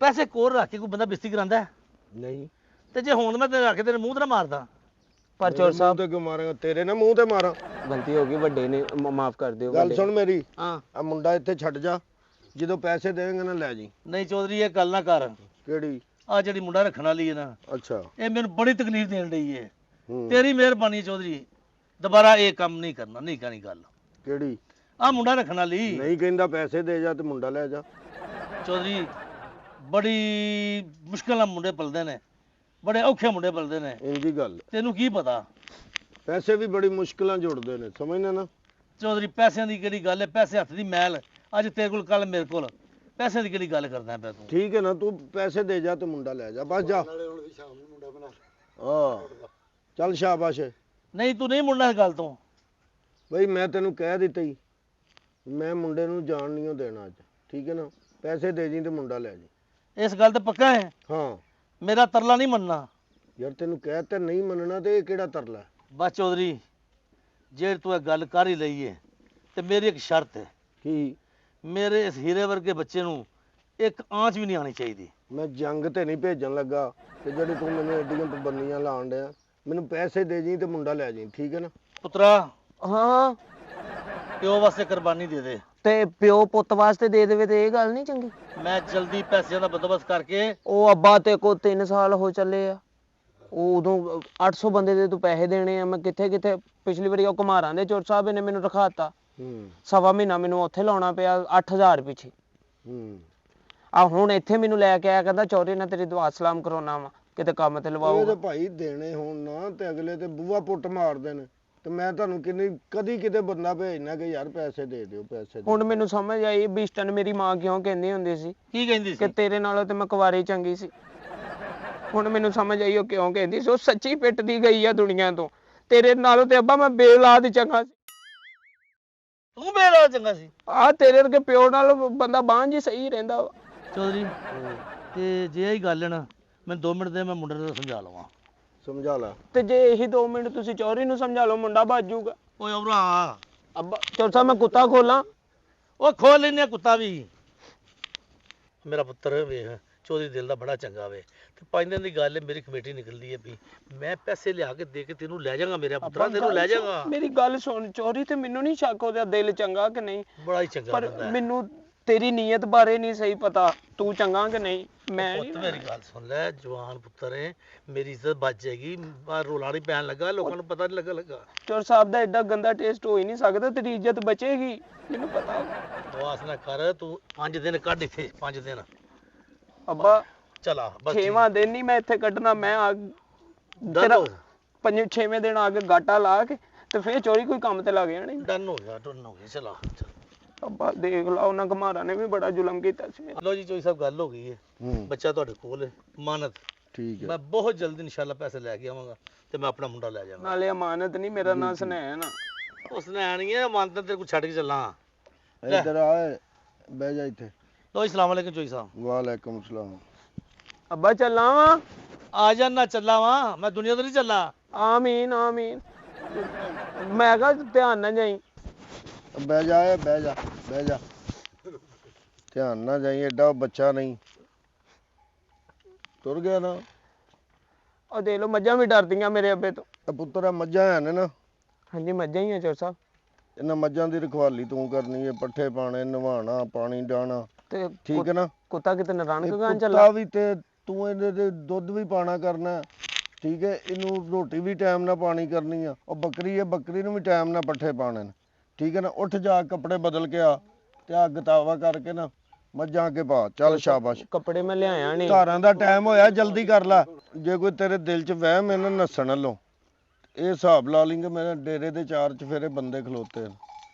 ਪੈਸੇ ਕੋਲ ਰੱਖ ਕੇ ਕੋਈ ਬੰਦਾ ਬਿਸਤੀ ਕਰਾਂਦਾ ਹੈ? ਨਹੀਂ ਤੇ ਜੇ ਹੁਣ ਮੈਂ ਤੇਰੇ ਰੱਖ ਕੇ ਤੇਰੇ ਮੂੰਹ ਤੇ ਨਾ ਮਾਰਦਾ? ਪਰ ਚੋਰ ਸਾਹਿਬ ਤੇ ਕਿਉਂ ਮਾਰਾਂਗਾ? ਤੇਰੇ ਨਾ ਮੂੰਹ ਤੇ ਮਾਰਾਂ। ਗਲਤੀ ਹੋ ਗਈ ਵੱਡੇ ਨੇ ਮਾਫ ਕਰ ਦਿਓ। ਗੱਲ ਵੱਡੇ ਸੁਣ ਮੇਰੀ। ਹਾਂ ਆ ਮੁੰਡਾ ਇੱਥੇ ਛੱਡ ਜਾ। ਜਦੋਂ ਪੈਸੇ ਦੇਵੇਂਗਾ ਨਾ ਲੈ ਜੀ। ਨਹੀਂ ਚੌਧਰੀ ਇਹ ਗੱਲ ਨਾ ਕਰ। ਕਿਹੜੀ? ਆ ਜਿਹੜੀ ਮੁੰਡਾ ਰੱਖਣ ਵਾਲੀ ਹੈ ਨਾ ਅੱਛਾ ਇਹ ਮੈਨੂੰ ਬੜੀ ਤਕਲੀਫ ਦੇਣ ਰਹੀ ਹੈ। ਹੂੰ ਤੇਰੀ ਮਿਹਰਬਾਨੀ ਚੌਧਰੀ ਦੁਬਾਰਾ ਇਹ ਕੰਮ ਨਹੀਂ ਕਰਨਾ। ਨਹੀਂ ਕਹਣੀ ਗੱਲ। ਕਿਹੜੀ? ਆ ਮੁੰਡਾ ਰੱਖਣ ਵਾਲੀ ਨਹੀਂ ਕਹਿੰਦਾ ਪੈਸੇ ਦੇ ਜਾ ਤੇ ਮੁੰਡਾ ਲੈ ਜਾ। ਚੌਧਰੀ ਬੜੀ ਮੁਸ਼ਕਲ ਨਾਲ ਮੁੰਡੇ ਪਲਦੇ ਨੇ। ਬੜੇ ਔਖੇ ਮੁੰਡੇ ਪਲਦੇ ਨੇ। ਇੰਜੀ ਗੱਲ। ਤੈਨੂੰ ਕੀ ਪਤਾ ਪੈਸੇ ਵੀ ਬੜੀ ਮੁਸ਼ਕਲਾਂ ਜੁੜਦੇ ਨੇ ਸਮਝਣਾ ਨਾ। ਚੌਧਰੀ ਪੈਸਿਆਂ ਦੀ ਕਿਹੜੀ ਗੱਲ ਹੈ? ਪੈਸੇ ਹੱਥ ਦੀ ਮੈਲ। ਅੱਜ ਤੇਰੇ ਕੋਲ ਕੱਲ ਮੇਰੇ ਕੋਲ। ਪੈਸਿਆਂ ਦੀ ਕਿਹੜੀ ਗੱਲ ਕਰਦਾ ਪਿਆ ਤੂੰ? ਠੀਕ ਹੈ ਨਾ ਤੂੰ ਪੈਸੇ ਦੇ ਜਾ ਤੇ ਮੁੰਡਾ ਲੈ ਜਾ ਬਸ ਜਾ। ਨਾਲੇ ਹੁਣ ਵੀ ਸ਼ਾਮ ਨੂੰ ਮੁੰਡਾ ਬਣਾ ਹਾਂ ਚੱਲ ਸ਼ਾਬਾਸ਼। ਨਹੀਂ ਤੂੰ ਨਹੀਂ ਮੁੜਨਾ ਇਸ ਗੱਲ ਤੋਂ। ਬਈ ਮੈਂ ਤੈਨੂੰ ਕਹਿ ਦਿੱਤਾ ਹੀ ਮੈਂ ਮੁੰਡੇ ਨੂੰ ਜਾਣ ਨਹੀਂ ਓ ਦੇਣਾ ਅੱਜ। ਠੀਕ ਹੈ ਨਾ। ਪੈਸੇ ਦੇ ਜੀ ਤੇ ਮੁੰਡਾ ਲੈ ਜੀ। ਇਸ ਗੱਲ ਤੇ ਪੱਕਾ ਹੈ? ਹਾਂ ਮੇਰਾ ਤਰਲਾ ਨਹੀਂ ਮੰਨਣਾ। ਯਾਰ ਤੈਨੂੰ ਕਹਿ ਤਾ ਨਹੀਂ ਮੰਨਣਾ ਤੇ ਇਹ ਕਿਹੜਾ ਤਰਲਾ? ਬਸ ਚੌਧਰੀ ਜੇ ਤੂੰ ਇਹ ਗੱਲ ਕਰ ਹੀ ਲਈ ਹੈ ਤੇ ਮੇਰੀ ਇੱਕ ਸ਼ਰਤ ਹੈ। ਕੀ? ਮੇਰੇ ਇਸ ਹੀਰੇ ਵਰਗੇ ਬੱਚੇ ਨੂੰ ਇੱਕ ਆਂਚ ਵੀ ਨਹੀਂ ਆਣੀ ਚਾਹੀਦੀ। ਮੈਂ ਜੰਗ ਤੇ ਨਹੀਂ ਭੇਜਣ ਲੱਗਾ ਤੇ ਜਿਹੜੇ ਤੂੰ ਮੈਨੂੰ ਐਡੀਆਂ ਪਾਬੰਦੀਆਂ ਲਾਉਣ ਡਿਆ। ਮੈਨੂੰ ਪੈਸੇ ਦੇ ਜੀ ਤੇ ਮੁੰਡਾ ਲੈ ਜੀ ਠੀਕ ਹੈ ਨਾ। ਪੁੱਤਰਾ ਹਾਂ ਪਿਓ ਵਾਸਤੇ ਕੁਰਬਾਨੀ ਦੇ ਦੇ। ਤੇ ਪਿਓ ਪੁੱਤ ਵਾਸਤੇ ਦੇ ਦੇਵੇ ਤੇ ਇਹ ਗੱਲ ਨਹੀਂ ਚੰਗੀ। ਮੈਂ ਜਲਦੀ ਪੈਸਿਆਂ ਦਾ ਬੰਦੋਬਸਤ ਕਰਕੇ ਉਹ ਅੱਬਾ ਤੇ ਕੋ 3 ਸਾਲ ਹੋ ਚੱਲੇ ਆ। ਉਹ ਉਦੋਂ 800 ਬੰਦੇ ਦੇ ਤੂੰ ਪੈਸੇ ਦੇਣੇ ਆ। ਮੈਂ ਕਿੱਥੇ ਕਿੱਥੇ ਪਿਛਲੀ ਵਾਰੀ ਉਹ ਘਮਾਰਾਂ ਦੇ ਚੋਰ ਸਾਹਿਬ ਨੇ ਮੈਨੂੰ ਰਖਾਤਾ। ਹੂੰ ਸਵਾ ਮਹੀਨਾ ਮੈਨੂੰ ਉੱਥੇ ਲਾਉਣਾ ਪਿਆ 8000 ਪਿੱਛੇ। ਹੂੰ ਆ ਹੁਣ ਇੱਥੇ ਮੈਨੂੰ ਲੈ ਕੇ ਆਇਆ ਕਹਿੰਦਾ ਚੌਰੇ ਨਾਲ ਤੇਰੀ ਦੁਆ ਸਲਾਮ ਕਰਾਉਣਾ ਵਾ ਕਿਤੇ ਕੰਮ ਤੇ ਇਹ ਲਵਾਓ। ਤੇ ਭਾਈ ਦੇਣੇ ਹੋਣ ਨਾ ਤੇ ਅਗਲੇ ਤੇ ਬੂਹਾ ਪੁੱਟ ਮਾਰਦੇ ਨੇ। ਤੇ ਮੈਂ ਤੁਹਾਨੂੰ ਕਦੀ ਕਿਤੇ ਬੰਦਾ ਭੇਜਣਾ ਕਿ ਯਾਰ ਪੈਸੇ ਦੇ ਦਿਓ ਪੈਸੇ ਦੇ ਹੁਣ ਮੈਨੂੰ ਸਮਝ ਆਈ ਬਿਸਟਨ ਮੇਰੀ ਮਾਂ ਕਿਉਂ ਕਹਿੰਦੀ ਹੁੰਦੀ ਸੀ ਕੀ ਕਹਿੰਦੀ ਕਿ ਸੀ? ਤੇਰੇ ਨਾਲੋਂ ਤੇ ਮੈਂ ਕੁਵਾਰੀ ਚੰਗੀ ਸੀ। ਹੁਣ ਮੈਨੂੰ ਸਮਝ ਆਈ ਉਹ ਕਿਉਂ ਕਹਿੰਦੀ ਸੀ। ਉਹ ਸੱਚੀ ਪਿੱਟਦੀ ਗਈ ਆ ਦੁਨੀਆ ਤੋਂ। ਤੇਰੇ ਨਾਲੋਂ ਤੇ ਅੱਬਾ ਮੈਂ ਬੇਔਲਾਦ ਚੰਗਾ ਸੀ। ਤੂੰ ਮੇਰਾ ਚੰਗਾ ਸੀ। ਆ ਤੇਰੇ ਵਰਗੇ ਪਿਓ ਨਾਲ ਬੰਦਾ ਬਾਂਝ ਹੀ ਸਹੀ ਰਹਿੰਦਾ ਵਾ। ਚੌਧਰੀ ਤੇ ਜੇ ਇਹ ਗੱਲ ਹੈ ਨਾ ਮੈਂ 2 ਮਿੰਟ ਦੇ ਮੈਂ ਮੁੰਡੇ ਨੂੰ ਸਮਝਾ ਲਵਾਂ। ਸਮਝਾ ਲਾ। ਤੇ ਜੇ ਇਹੀ 2 ਮਿੰਟ ਤੁਸੀਂ ਚੌਰੀ ਨੂੰ ਸਮਝਾ ਲਓ ਮੁੰਡਾ ਭੱਜ ਜਾਊਗਾ। ਓਏ ਔਰਾ ਅੱਬਾ ਚੌਰ ਸਾਹਿਬ ਮੈਂ ਕੁੱਤਾ ਖੋਲਾਂ? ਉਹ ਖੋਲ ਲੈਨੇ ਕੁੱਤਾ ਵੀ। ਮੇਰਾ ਪੁੱਤਰ ਵੇਖ ਚੌਧਰੀ ਦਿਲ ਦਾ ਬੜਾ ਚੰਗਾ ਵੇ ਤੇ 5 ਦਿਨ ਦੀ ਗੱਲ ਹੈ, ਮੇਰੀ ਕਮੇਟੀ ਨਿਕਲਦੀ ਹੈ ਵੀ ਮੈਂ ਪੈਸੇ ਲਿਆ ਕੇ ਦੇ ਕੇ ਤੈਨੂੰ ਲੈ ਜਾਵਾਂਗਾ, ਮੇਰਾ ਪੁੱਤਰਾ ਤੈਨੂੰ ਲੈ ਜਾਵਾਂਗਾ। ਮੇਰੀ ਗੱਲ ਸੁਣ, ਚੋਰੀ ਤੇ ਮੈਨੂੰ ਨਹੀਂ ਸ਼ੱਕ ਉਹਦਾ ਦਿਲ ਚੰਗਾ ਕਿ ਨਹੀਂ, ਬੜਾ ਹੀ ਚੰਗਾ ਪਰ ਬੰਦਾ ਹੈ। ਮੈਨੂੰ ਤੇਰੀ ਨੀਅਤ ਬਾਰੇ ਨਹੀਂ ਸਹੀ ਪਤਾ, ਤੂੰ ਚੰਗਾ ਕਿ ਨਹੀਂ। ਮੈਂ ਪੁੱਤ ਮੇਰੀ ਗੱਲ ਸੁਣ ਲੈ, ਜਵਾਨ ਪੁੱਤਰ ਹੈ, ਮੇਰੀ ਇੱਜ਼ਤ ਬਚ ਜਾਏਗੀ, ਬਾਹਰ ਰੋਲਾ ਨਹੀਂ ਪੈਣ ਲੱਗਾ, ਲੋਕਾਂ ਨੂੰ ਪਤਾ ਨਹੀਂ ਲੱਗਾ। ਚੋਰ ਸਾਹਿਬ ਦਾ ਐਡਾ ਗੰਦਾ ਟੇਸਟ ਹੋ ਹੀ ਨਹੀਂ ਸਕਦਾ, ਤੇਰੀ ਇੱਜ਼ਤ ਬਚੇਗੀ, ਮੈਨੂੰ ਪਤਾ। ਬਵਾਸ ਨਾ ਕਰ ਤੂੰ, 5 ਦਿਨ ਕੱਢ ਇੱਥੇ, 5 ਦਿਨ ਅੱਬਾ ਚਲਾ ਬਸ। 6ਵਾਂ ਦਿਨ ਨਹੀਂ ਮੈਂ ਇੱਥੇ ਕੱਢਣਾ, ਮੈਂ ਡਨ ਤੇਰਾ ਹੋ 5-6ਵੇਂ ਦਿਨ ਆ ਕੇ ਗਾਟਾ ਲਾ ਕੇ ਤੇ ਫੇਰ ਚੋਰੀ ਕੋਈ ਕੰਮ ਤੇ ਲੱਗ ਜਾਣੀ। ਡਨ ਹੋ ਗਿਆ, ਡਨ ਹੋ ਗਿਆ, ਚਲਾ। ਅੱਬਾ ਦੇਖ ਲਾ, ਉਹਨਾਂ ਘਮਾਰਾ ਨੇ ਵੀ ਬੜਾ ਜ਼ੁਲਮ ਕੀਤਾ ਸੀ ਮੇਰੇ। ਲੋ ਜੀ ਚੋਈ ਸਾਹਿਬ, ਗੱਲ ਹੋ ਗਈ ਹੈ, ਬੱਚਾ ਤੁਹਾਡੇ ਕੋਲ ਹੈ, ਮਾਨਤ। ਠੀਕ ਹੈ। ਮੈਂ ਬਹੁਤ ਜਲਦੀ ਇਨਸ਼ਾਅੱਲਾ ਪੈਸੇ ਲੈ ਕੇ ਆਵਾਂਗਾ ਤੇ ਮੈਂ ਆਪਣਾ ਮੁੰਡਾ ਲੈ ਜਾਵਾਂਗਾ। ਨਾਲੇ ਅਮਾਨਤ ਨਹੀਂ, ਮੇਰਾ ਨਾਂ ਸੁਨੈਣ ਆ। ਉਸਨੇ ਆਣੀ ਹੈ, ਮਾਨਤ ਤੇਰੇ ਕੋਲ ਛੱਡ ਕੇ ਚੱਲਾਂ। ਇੱਧਰ ਆ, ਬਹਿ ਜਾ ਇੱਥੇ। ਲੋ ਜੀ, ਸਲਾਮ ਅਲੈਕੁਮ ਚੋਈ ਸਾਹਿਬ। ਵਾਲੇਕੁਮ ਸਲਾਮ। ਅੱਬਾ ਚੱਲਾਂ ਵਾ? ਆ ਜਾਣਾ, ਚੱਲਾ ਵਾਂ ਮੈਂ, ਦੁਨੀਆ ਤੋਂ ਨਹੀਂ ਚੱਲਾ। ਆਮੀਨ ਆਮੀਨ। ਮੈਂ ਕਿਹਾ ਧਿਆਨ ਨਾਲ ਜਾਈ। ਬਹਿ ਜਾ, ਬਹਿ ਜਾ, ਬਹਿ ਜਾ। ਧਿਆਨ ਨਾਲ ਜਾਈ, ਐਡਾ ਬੱਚਾ ਨਹੀਂ। ਤੁਰ ਗਿਆ ਨਾ। ਉਹ ਦੇਖ ਲਓ, ਮੱਝਾਂ ਵੀ ਡਰਦੀਆਂ ਮੇਰੇ ਅੱਬੇ ਤੋਂ। ਇਹ ਪੁੱਤਰ ਆ, ਮੱਝਾਂ ਹਨ ਨਾ। ਹਾਂਜੀ ਮੱਝਾਂ ਹੀ ਆ ਚੋਰ ਸਾਹਿਬ। ਇਹਨਾਂ ਮੱਝਾਂ ਦੀ ਰਖਵਾਲੀ ਤੂੰ ਕਰਨੀ ਹੈ, ਪੱਠੇ ਪਾਣੇ, ਨਵਾਣਾ, ਪਾਣੀ ਡਾਣਾ, ਤੇ ਠੀਕ ਹੈ ਨਾ। ਕੁੱਤਾ ਕਿਤੇ ਨਰਾਨ ਇਹ ਗਾਂ ਚੱਲਾ। ਕੁੱਤਾ ਵੀ ਤੇ ਤੂੰ ਇਹਦੇ ਤੇ ਦੁੱਧ ਵੀ ਪਾਣਾ ਕਰਨਾ, ਠੀਕ ਹੈ। ਇਹਨੂੰ ਰੋਟੀ ਵੀ ਟਾਈਮ ਨਾਲ ਪਾਣੀ ਕਰਨੀ ਆ। ਉਹ ਬੱਕਰੀ ਹੈ, ਬੱਕਰੀ ਨੂੰ ਵੀ ਟਾਈਮ ਨਾਲ ਪੱਠੇ ਪਾਣੇ ਨੇ, ਠੀਕ ਹੈ ਨਾ। ਉੱਠ ਜਾ, ਕੱਪੜੇ ਬਦਲ ਕੇ ਆ ਤੇ ਅੱਗ ਤਾਵਾ ਕਰਕੇ ਨਾ ਮੱਝਾਂ ਅੱਗੇ ਪਾ। ਚੱਲ ਸ਼ਾਬਾਸ਼। ਕੱਪੜੇ ਮੈਂ ਲਿਆਇਆ ਨਹੀਂ। ਧਾਰਾਂ ਦਾ ਟਾਈਮ ਹੋਇਆ, ਜਲਦੀ ਕਰ ਲੈ। ਜੇ ਕੋਈ ਤੇਰੇ ਦਿਲ 'ਚ ਵਹਿਮ ਹੈ ਨਾ ਨੱਸਣ ਵੱਲੋਂ, ਇਹ ਹਿਸਾਬ ਲਾ ਲਿੰਗੇ ਮੇਰੇ ਡੇਰੇ ਦੇ 4 ਚੁਫੇਰੇ ਬੰਦੇ ਖਲੋਤੇ ਨੇ,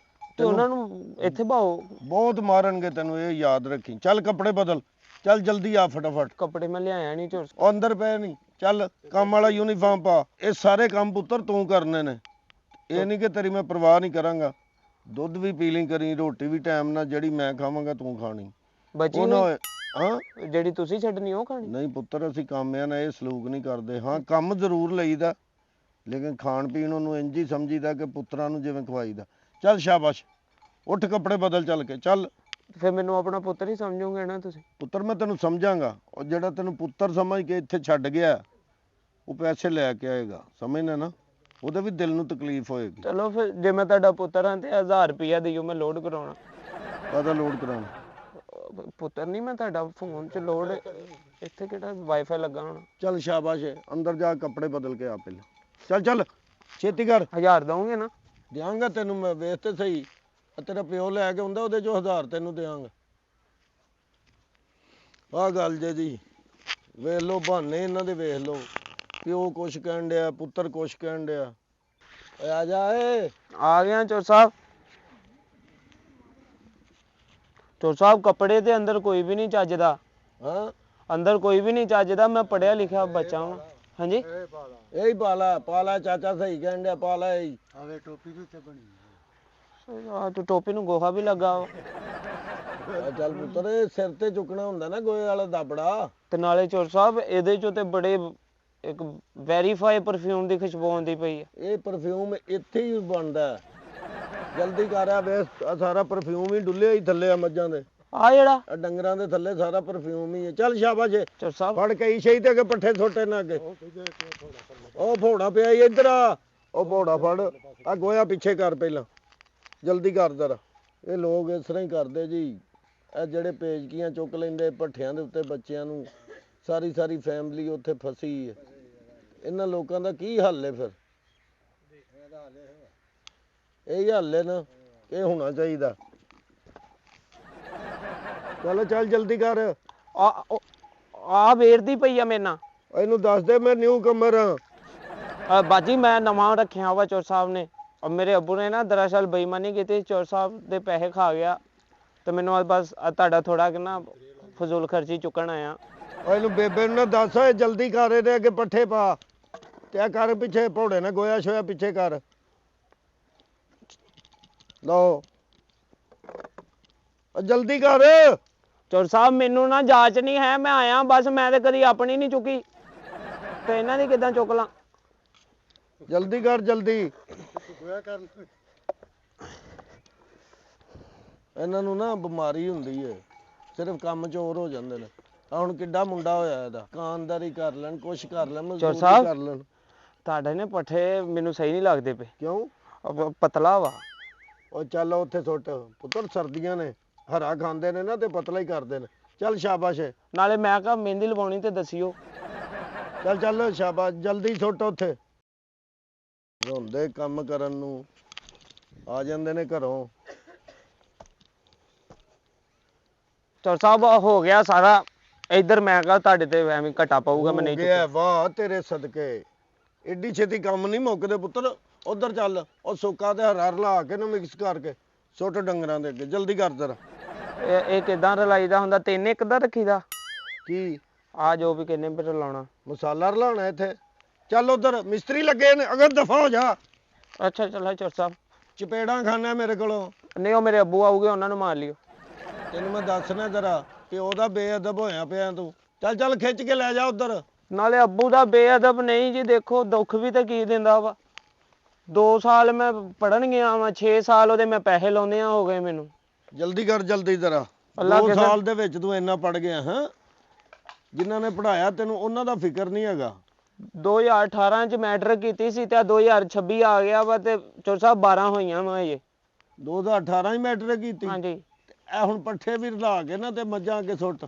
ਤੇ ਉਹਨਾਂ ਨੂੰ ਇੱਥੇ ਭਾਓ। ਬਹੁਤ ਮਾਰਨਗੇ ਤੈਨੂੰ, ਇਹ ਯਾਦ ਰੱਖੀ। ਚੱਲ ਕੱਪੜੇ ਬਦਲ, ਚੱਲ ਜਲਦੀ ਆ ਫਟਾਫਟ। ਕੱਪੜੇ ਮੈਂ ਲਿਆਇਆ ਨਹੀਂ ਚੋਰ। ਉਹ ਅੰਦਰ ਪਏ ਨਹੀਂ, ਚੱਲ ਕੰਮ ਵਾਲਾ ਯੂਨੀਫਾਰਮ ਪਾ। ਇਹ ਸਾਰੇ ਕੰਮ ਪੁੱਤਰ ਤੂੰ ਕਰਨੇ ਨੇ, ਇਹ ਨਹੀਂ ਕਿ ਤੇਰੀ ਮੈਂ ਪਰਵਾਹ ਨਹੀਂ ਕਰਾਂਗਾ। ਦੁੱਧ ਵੀ ਪੀ ਲਈ ਕਰੀ, ਰੋਟੀ ਵੀ ਟਾਈਮ ਨਾਲ, ਜਿਹੜੀ ਮੈਂ ਖਾਵਾਂਗਾ ਤੂੰ ਖਾਣੀ। ਬਚੀ ਉਹ ਨਾ ਨਹੀਂ? ਹੋਏ ਹਾਂ। ਜਿਹੜੀ ਤੁਸੀਂ ਛੱਡਣੀ ਉਹ ਖਾਣੀ? ਨਹੀਂ ਪੁੱਤਰ, ਅਸੀਂ ਕਾਮਿਆਂ ਨਾਲ ਇਹ ਸਲੂਕ ਨਹੀਂ ਕਰਦੇ। ਹਾਂ, ਕੰਮ ਜ਼ਰੂਰ ਲਈਦਾ, ਲੇਕਿਨ ਖਾਣ ਪੀਣ ਉਹਨੂੰ ਇੰਝ ਹੀ ਸਮਝੀਦਾ ਕਿ ਪੁੱਤਰਾਂ ਨੂੰ ਜਿਵੇਂ ਖਵਾਈਦਾ। ਚੱਲ ਸ਼ਾਬਾਸ਼, ਉੱਠ ਕੱਪੜੇ ਬਦਲ, ਚੱਲ ਕੇ ਚੱਲ। ਫਿਰ ਮੈਨੂੰ ਆਪਣਾ ਪੁੱਤਰ ਹੀ ਸਮਝੋਗੇ ਨਾ ਤੁਸੀਂ? ਪੁੱਤਰ ਮੈਂ ਤੈਨੂੰ ਸਮਝਾਂਗਾ। ਉਹ ਜਿਹੜਾ ਤੈਨੂੰ ਪੁੱਤਰ ਸਮਝ ਕੇ ਇੱਥੇ ਛੱਡ ਗਿਆ, ਉਹ ਪੈਸੇ ਲੈ ਕੇ ਆਏਗਾ, ਸਮਝਣਾ ਨਾ। ਉਹਦੇ ਵੀ ਦਿਲ ਨੂੰ ਤਕਲੀਫ ਹੋਏਗੀ। ਚਲੋ ਫਿਰ ਜੇ ਮੈਂ ਤੁਹਾਡਾ ਪੁੱਤਰ ਹਾਂ ਤੇ 1000 ਰੁਪਇਆ ਦਿਓ, ਮੈਂ ਲੋਡ ਕਰਾਉਣਾ। ਕਾਹਦਾ ਲੋਡ ਕਰਾਉਣਾ? ਪੁੱਤਰ ਨਹੀਂ, ਮੈਂ ਤੁਹਾਡਾ ਫੋਨ 'ਚ ਲੋਡ, ਇੱਥੇ ਕਿਹੜਾ ਵਾਈਫਾਈ ਲੱਗਾ ਹੋਣਾ। ਚੱਲ ਸ਼ਾਬਾਸ਼, ਅੰਦਰ ਜਾ ਕੱਪੜੇ ਬਦਲ ਕੇ ਆ ਪਹਿਲਾਂ। ਚੱਲ ਚੱਲ ਛੇਤੀ ਕਰ। 1000 ਦਓਗੇ ਨਾ? ਦਿਆਂਗਾ ਤੈਨੂੰ ਮੈਂ, ਵੇਖ ਤੇ ਸਹੀ। ਤੇਰਾ ਪਿਓ ਲੈ ਕੇ ਆਉਂਦਾ, ਉਹਦੇ ਚੋਂ 1000 ਤੈਨੂੰ ਦਿਆਂਗਾ। ਆਹ ਗੱਲ ਜੇ ਜੀ, ਵੇਖ ਲਓ ਬਹਾਨੇ ਇਹਨਾਂ ਦੇ, ਵੇਖ ਲਓ। ਪਿਓ ਕੁਛ ਕਹਿਣ ਡਿਆ, ਪੁੱਤਰ ਕੁਛ ਕਹਿਣ ਡਿਆ। ਓਏ ਆ ਜਾ ਏ। ਆ ਗਿਆ ਚੋਰ ਸਾਹਿਬ। ਚੋਰ ਸਾਹਿਬ ਕੱਪੜੇ ਦੇ ਅੰਦਰ ਕੋਈ ਵੀ ਨਹੀਂ ਚੱਜਦਾ। ਹਾਂ, ਅੰਦਰ ਕੋਈ ਵੀ ਨਹੀਂ ਚੱਜਦਾ, ਮੈਂ ਪੜਿਆ ਲਿਖਿਆ ਬੱਚਾ ਹਾਂ। ਹਾਂਜੀ ਇਹ ਹੀ ਪਾ ਲਾ, ਚਾਚਾ ਸਹੀ ਕਹਿਣ ਡਿਆ, ਪਾ ਲਾ। ਇਹ ਆਵੇ ਟੋਪੀ ਵੀ ਉੱਤੇ ਬਣੀ ਆ ਤੇ ਟੋਪੀ ਨੂੰ ਗੋਹਾ ਵੀ ਲੱਗਾ ਵਾ। ਚੱਲ ਪੁੱਤਰ, ਇਹ ਸਿਰ ਤੇ ਚੁੱਕਣਾ ਹੁੰਦਾ ਨਾ ਗੋਹੇ ਵਾਲਾ ਦਾਬੜਾ। ਤੇ ਨਾਲੇ ਚੋਰ ਸਾਹਿਬ ਇਹਦੇ ਚੋਂ ਤੇ ਬੜੇ ਇੱਕ ਵੈਰੀਫਾਈ ਪਰਫਿਊਮ ਦੀ ਖੁਸ਼ਬੂ ਆਉਂਦੀ ਪਈ ਹੈ। ਇਹ ਪਰਫਿਊਮ ਇੱਥੇ ਹੀ ਬਣਦਾ ਹੈ। ਜਲਦੀ ਕਰ ਆ, ਵੇ ਆਹ ਸਾਰਾ ਪਰਫਿਊਮ ਹੀ ਡੁੱਲਿਆ ਹੀ ਥੱਲੇ ਆ ਮੱਝਾਂ ਦੇ, ਆ ਜਿਹੜਾ ਆ ਡੰਗਰਾਂ ਦੇ ਥੱਲੇ ਸਾਰਾ ਪਰਫਿਊਮ ਹੀ ਹੈ। ਚੱਲ ਸ਼ਾਬਾਸ਼। ਚੋਰ ਸਾਹਿਬ ਫੜ ਕੇ ਸ਼ਹੀ ਤੇ ਅੱਗੇ ਪੱਠੇ ਛੋਟੇ ਨਾ ਅੱਗੇ। ਉਹ ਫੋੜਾ ਪਿਆ ਈ, ਇੱਧਰ ਆ। ਉਹ ਫੋੜਾ ਫੜ, ਆ ਗੋਇਆ ਪਿੱਛੇ ਕਰ ਪਹਿਲਾਂ, ਜਲਦੀ ਕਰ ਜ਼ਰਾ। ਇਹ ਲੋਕ ਇਸ ਤਰ੍ਹਾਂ ਹੀ ਕਰਦੇ ਜੀ। ਇਹ ਜਿਹੜੇ ਪੇਚਕੀਆਂ ਚੁੱਕ ਲੈਂਦੇ ਭੱਠਿਆਂ ਦੇ ਉੱਤੇ ਬੱਚਿਆਂ ਨੂੰ, ਸਾਰੀ ਸਾਰੀ ਫੈਮਿਲੀ ਉੱਥੇ ਫਸੀ ਹੈ। ਇਹਨਾਂ ਲੋਕਾਂ ਦਾ ਕੀ ਹੱਲ ਹੈ ਫਿਰ? ਇਹ ਹੱਲ ਹੈ ਨਾ, ਇਹ ਹੋਣਾ ਚਾਹੀਦਾ। ਚੱਲ ਚੱਲ ਜਲਦੀ ਕਰ। ਆ ਵੇਰਦੀ ਪਈ ਆ ਮੇਰੇ ਨਾਲ। ਇਹਨੂੰ ਦੱਸ ਦੇ ਮੈਂ ਨਿਊ ਕਮਰ ਹਾਂ। ਬਾਜੀ ਮੈਂ ਨਵਾਂ ਰੱਖਿਆ ਵਾ ਚੋਰ ਸਾਹਿਬ ਨੇ, ਔਰ ਮੇਰੇ ਅੱਬੂ ਨੇ ਨਾ ਦਰਅਸਲ ਬੇਈਮਾਨੀ ਕੀਤੀ, ਚੋਰ ਸਾਹਿਬ ਦੇ ਪੈਸੇ ਖਾ ਗਿਆ ਤੇ ਮੈਨੂੰ ਬਸ ਤੁਹਾਡਾ ਥੋੜਾ ਕਿ ਨਾ ਫਜ਼ੂਲ ਖਰਚੀ ਚੁੱਕਣ ਆਇਆ। ਇਹਨੂੰ ਬੇਬੇ ਨੂੰ ਨਾ ਦੱਸ, ਜਲਦੀ ਕਰ, ਇਹਦੇ ਅੱਗੇ ਪੱਠੇ ਪਾ ਤੇ ਆ ਕਰ ਪਿੱਛੇ ਭੋੜੇ ਨਾ ਗੋਇਆ ਸ਼ੋਇਆ ਪਿੱਛੇ ਕਰ ਲਓ, ਜਲਦੀ ਕਰ। ਚੋਰ ਸਾਹਿਬ ਮੈਨੂੰ ਨਾ ਜਾਂਚ ਨਹੀਂ ਹੈ, ਮੈਂ ਆਇਆ ਬਸ, ਮੈਂ ਤੇ ਕਦੀ ਆਪਣੀ ਨਹੀਂ ਚੁੱਕੀ ਤੇ ਇਹਨਾਂ ਦੀ ਕਿੱਦਾਂ ਚੁੱਕ ਲਾਂ? ਜਲਦੀ ਕਰ, ਜਲਦੀ। ਇਹਨਾਂ ਨੂੰ ਨਾ ਬਿਮਾਰੀ ਹੁੰਦੀ ਹੈ, ਸਿਰਫ ਕੰਮ ਚੋਰ ਹੋ ਜਾਂਦੇ ਨੇ। ਹੁਣ ਕਿੱਡਾ ਮੁੰਡਾ ਹੋਇਆ ਇਹਦਾ, ਦੁਕਾਨਦਾਰੀ ਕਰ ਲੈਣ, ਕੁਛ ਕਰ ਲੈਣ, ਮਜ਼ਦੂਰੀ ਸਾਹਿਬ। ਕਰ ਲੈਣ। ਤੁਹਾਡੇ ਨੇ ਪੱਠੇ ਮੈਨੂੰ ਸਹੀ ਨਹੀਂ ਲੱਗਦੇ ਪਏ, ਕਿਉਂ? ਪਤਲਾ ਵਾ। ਉਹ ਚੱਲ ਉੱਥੇ ਸੁੱਟ ਪੁੱਤਰ, ਸਰਦੀਆਂ ਨੇ ਹਰਾ ਖਾਂਦੇ ਨੇ ਨਾ ਤੇ ਪਤਲਾ ਹੀ ਕਰਦੇ ਨੇ। ਚੱਲ ਸ਼ਾਬਾਸ਼, ਨਾਲੇ ਮੈਂ ਕਿਹਾ ਮਹਿੰਦੀ ਲਵਾਉਣੀ ਤੇ ਦੱਸਿਓ। ਚੱਲ ਚੱਲ ਸ਼ਾਬਾਸ਼, ਜਲਦੀ ਸੁੱਟ ਉੱਥੇ। ਰੋਂਦੇ ਕੰਮ ਕਰਨ ਨੂੰ ਆ ਜਾਂਦੇ ਨੇ ਘਰੋਂ। ਚੌਰ ਸਾਹਿਬ ਹੋ ਗਿਆ ਸਾਰਾ, ਇੱਧਰ ਮੈਂ ਕਿਹਾ ਤੁਹਾਡੇ ਤੇ ਐਵੇਂ ਘਟਾ ਪਊਗਾ, ਮੈਂ ਨਹੀਂ ਹੋ ਗਿਆ, ਵਾਹ ਤੇਰੇ ਸਦਕੇ। ਏਡੀ ਛੇਤੀ ਕੰਮ ਨਹੀਂ ਮੁੱਕਦੇ ਪੁੱਤਰ। ਉਧਰ ਚੱਲ, ਉਹ ਸੁੱਕਾ ਤੇ ਹਰਾ ਰਲਾ ਕੇ ਨਾ ਮਿਕਸ ਕਰਕੇ ਸੁੱਟ ਡੰਗਰਾਂ ਦੇ ਅੱਗੇ, ਜਲਦੀ ਕਰ ਜ਼ਰਾ। ਇਹ ਕਿਦਾਂ ਰਲਾਈਦਾ ਹੁੰਦਾ? ਤਿੰਨ ਇੱਕ ਦਾ ਰੱਖੀਦਾ? ਕੀ ਆ ਜੋ ਵੀ ਕਿੰਨੇ ਪਰ ਲਾਉਣਾ? ਮਸਾਲਾ ਰਲਾਉਣਾ ਇੱਥੇ? ਚੱਲ ਉਧਰ ਮਿਸਤਰੀ ਲੱਗੇ ਨੇ, ਅਗਰ ਦਫਾ ਹੋ ਜਾ। ਅੱਛਾ ਚੱਲ ਚੌਰ ਸਾਹਿਬ। ਚਪੇੜਾਂ ਖਾਣਾ ਮੇਰੇ ਕੋਲੋਂ। ਨਹੀਂ ਉਹ ਮੇਰੇ ਅੱਬੂ ਆਉਗੇ, ਉਹਨਾਂ ਨੂੰ ਮਾਰ ਲਿਓ। ਤੈਨੂੰ ਮੈਂ ਦੱਸਣਾ ਜਰਾ ਕਿ ਉਹਦਾ ਬੇਅਦਬ ਹੋਇਆ ਪਿਆ ਤੂੰ। ਚੱਲ ਚੱਲ ਖਿੱਚ ਕੇ ਲੈ ਜਾ ਉਧਰ। ਨਾਲੇ ਅੱਬੂ ਦਾ ਬੇਅਦਬ ਨਹੀਂ ਜੀ, ਦੇਖੋ ਦੁੱਖ ਵੀ ਤਾਂ ਕੀ ਦਿੰਦਾ ਵਾ। 2 ਸਾਲ ਮੈਂ ਪੜਨ ਗਿਆ ਵਾ, 6 ਸਾਲ ਉਹਦੇ ਮੈਂ ਪੈਸੇ ਲਾਉਂਦਿਆਂ ਹੋ ਗਏ ਮੈਨੂੰ। ਜਲਦੀ ਕਰ, ਜਲਦੀ ਜਰਾ। ਅੱਲਾ 2 ਕਿਸੇ- ਸਾਲ ਦੇ ਵਿੱਚ ਤੂੰ ਇੰਨਾ ਪੜ ਗਿਆ ਹਾਂ? ਜਿਨ੍ਹਾਂ ਨੇ ਪੜਾਇਆ ਤੈਨੂੰ ਉਹਨਾਂ ਦਾ ਫਿਕਰ ਨਹੀਂ ਹੈਗਾ। 2018 ਚ ਮੈਟ੍ਰਿਕ ਕੀਤੀ ਸੀ ਤੇ 2026 ਆ ਗਿਆ ਵਾ ਤੇ ਚੌਰ ਸਾਹਿਬ 12 ਹੋਈਆਂ ਵਾ ਇਹ। 2018 ਹੀ ਮੈਟ੍ਰਿਕ ਕੀਤੀ? ਹਾਂਜੀ। ਇਹ ਹੁਣ ਪੱਠੇ ਵੀ ਰਲਾ ਕੇ ਨਾ ਤੇ ਮੱਝਾਂ ਅੱਗੇ ਸੁੱਟ।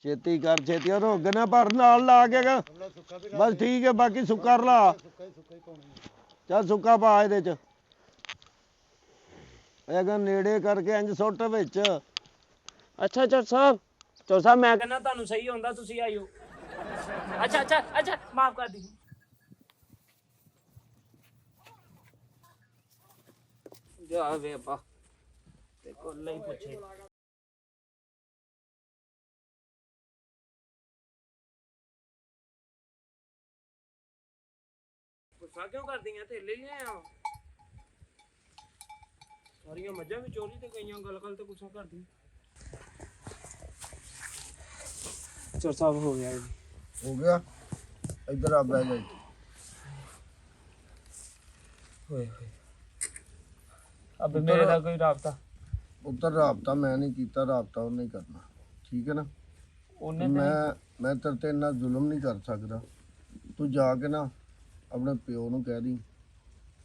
ਛੇਤੀ ਕਰ, ਛੇਤੀ। ਉਹ ਰੋਗ ਨਾ ਭਰ ਨਾਲ ਲਾ ਕੇ ਗਾ। ਬਸ ਠੀਕ ਹੈ, ਬਾਕੀ ਸੁੱਕਾ ਰਲਾ। ਚੱਲ ਸੁੱਕਾ ਪਾ ਇਹਦੇ ਚ। ਇਹ ਨੇੜੇ ਕਰਕੇ ਇੰਜ ਸੁੱਟ ਵਿੱਚ। ਅੱਛਾ ਚੌਰ ਸਾਹਿਬ ਮੈਂ ਕਹਿੰਦਾ ਤੁਹਾਨੂੰ ਸਹੀ ਹੁੰਦਾ, ਤੁਸੀਂ ਆਇਓ। ਅੱਛਾ ਮਾਫ ਕਰ ਦੀ। ਜਾ ਵੇ ਅੱਬਾ ਤੇ ਕੋਲ ਹੀ ਪੁੱਛੇ। ਗੁੱਸਾ ਕਿਉਂ ਕਰਦੀਆਂ? ਥੇਲੇ ਹੀ ਆ ਸਾਰੀਆਂ ਮੱਝਾਂ ਵੀ ਚੋਰੀ ਤੇ ਗਈਆਂ, ਗੱਲ ਤੇ ਗੁੱਸਾ ਕਰਦੀ। ਚੌਰ ਸਾਹਿਬ ਹੋ ਗਿਆ ਜੀ। ਹੋ ਗਿਆ? ਇੱਧਰ ਆ ਬਹਿ ਜਾ। ਹੋਏ ਅਬ ਮੇਰੇ ਨਾਲ ਕੋਈ ਰਾਬਤਾ? ਉੱਤਰ ਰਾਬਤਾ ਮੈਂ ਨਹੀਂ ਕੀਤਾ, ਰਾਬਤਾ ਉਹਨੇ ਹੀ ਕਰਨਾ। ਠੀਕ ਹੈ ਨਾ? ਉਹਨੇ ਮੈਂ ਤੇਰੇ ਤੇ ਇੰਨਾ ਜ਼ੁਲਮ ਨਹੀਂ ਕਰ ਸਕਦਾ। ਤੂੰ ਜਾ ਕੇ ਨਾ ਆਪਣੇ ਪਿਓ ਨੂੰ ਕਹਿ ਦੀ